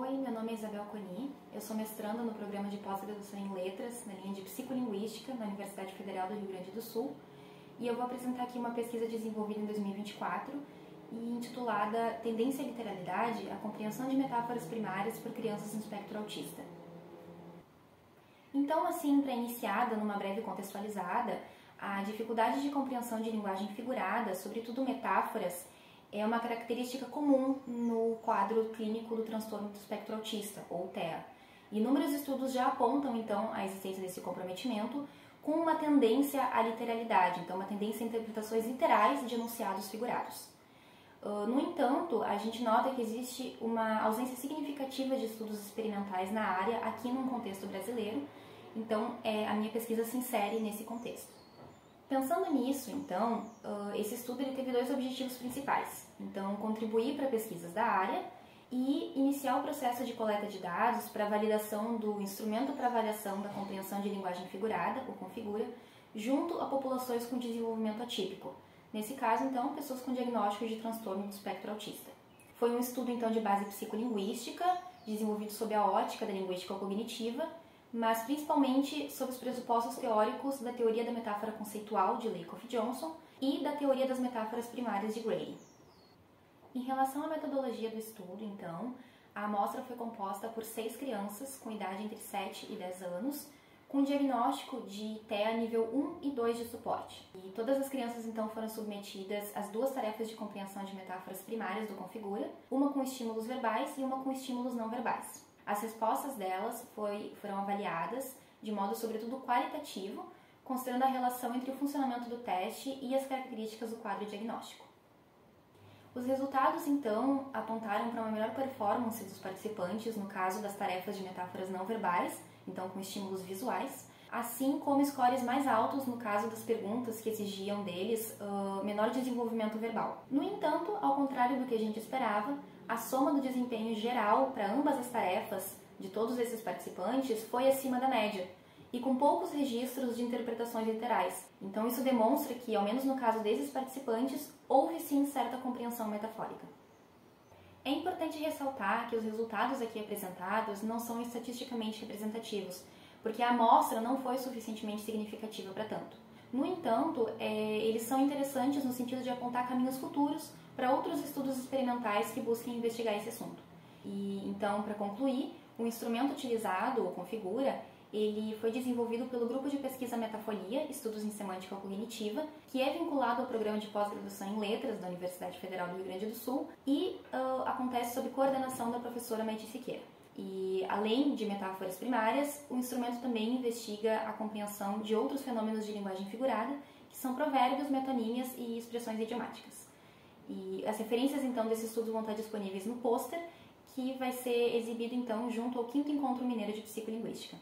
Oi, meu nome é Isabel Coni, eu sou mestranda no programa de pós-graduação em Letras, na linha de Psicolinguística, na Universidade Federal do Rio Grande do Sul, e eu vou apresentar aqui uma pesquisa desenvolvida em 2024 e intitulada Tendência à Literalidade, a compreensão de metáforas primárias por crianças no espectro autista. Então, assim, para iniciar, dando uma breve contextualizada, a dificuldade de compreensão de linguagem figurada, sobretudo metáforas, é uma característica comum no quadro clínico do transtorno do espectro autista, ou TEA. Inúmeros estudos já apontam, então, a existência desse comprometimento com uma tendência à literalidade, então uma tendência a interpretações literais de enunciados figurados. No entanto, a gente nota que existe uma ausência significativa de estudos experimentais na área aqui num contexto brasileiro, então a minha pesquisa se insere nesse contexto. Pensando nisso, então, esse estudo ele teve dois objetivos principais. Então, contribuir para pesquisas da área e iniciar o processo de coleta de dados para validação do instrumento para avaliação da compreensão de linguagem figurada, o Configura, junto a populações com desenvolvimento atípico. Nesse caso, então, pessoas com diagnóstico de transtorno do espectro autista. Foi um estudo, então, de base psicolinguística, desenvolvido sob a ótica da linguística cognitiva, mas principalmente sobre os pressupostos teóricos da teoria da metáfora conceitual de Lakoff-Johnson e da teoria das metáforas primárias de Grady. Em relação à metodologia do estudo, então, a amostra foi composta por 6 crianças com idade entre 7 e 10 anos, com diagnóstico de TEA nível 1 e 2 de suporte. E todas as crianças, então, foram submetidas às 2 tarefas de compreensão de metáforas primárias do Configura, uma com estímulos verbais e uma com estímulos não verbais. As respostas delas foram avaliadas de modo, sobretudo, qualitativo, considerando a relação entre o funcionamento do teste e as características do quadro diagnóstico. Os resultados, então, apontaram para uma melhor performance dos participantes no caso das tarefas de metáforas não verbais, então com estímulos visuais, assim como scores mais altos no caso das perguntas que exigiam deles menor desenvolvimento verbal. No entanto, ao contrário do que a gente esperava, a soma do desempenho geral para ambas as tarefas de todos esses participantes foi acima da média, e com poucos registros de interpretações literais. Então isso demonstra que, ao menos no caso desses participantes, houve sim certa compreensão metafórica. É importante ressaltar que os resultados aqui apresentados não são estatisticamente representativos, porque a amostra não foi suficientemente significativa para tanto. No entanto, eles são interessantes no sentido de apontar caminhos futuros para outros estudos experimentais que busquem investigar esse assunto. E então, para concluir, o instrumento utilizado, o Configura, ele foi desenvolvido pelo Grupo de Pesquisa Metafolia, Estudos em Semântica Cognitiva, que é vinculado ao Programa de Pós-Graduação em Letras da Universidade Federal do Rio Grande do Sul e acontece sob coordenação da professora Maite Siqueira. E, além de metáforas primárias, o instrumento também investiga a compreensão de outros fenômenos de linguagem figurada, que são provérbios, metonímias e expressões idiomáticas. E as referências, então, desse estudo vão estar disponíveis no pôster, que vai ser exibido, então, junto ao 5º Encontro Mineiro de Psicolinguística.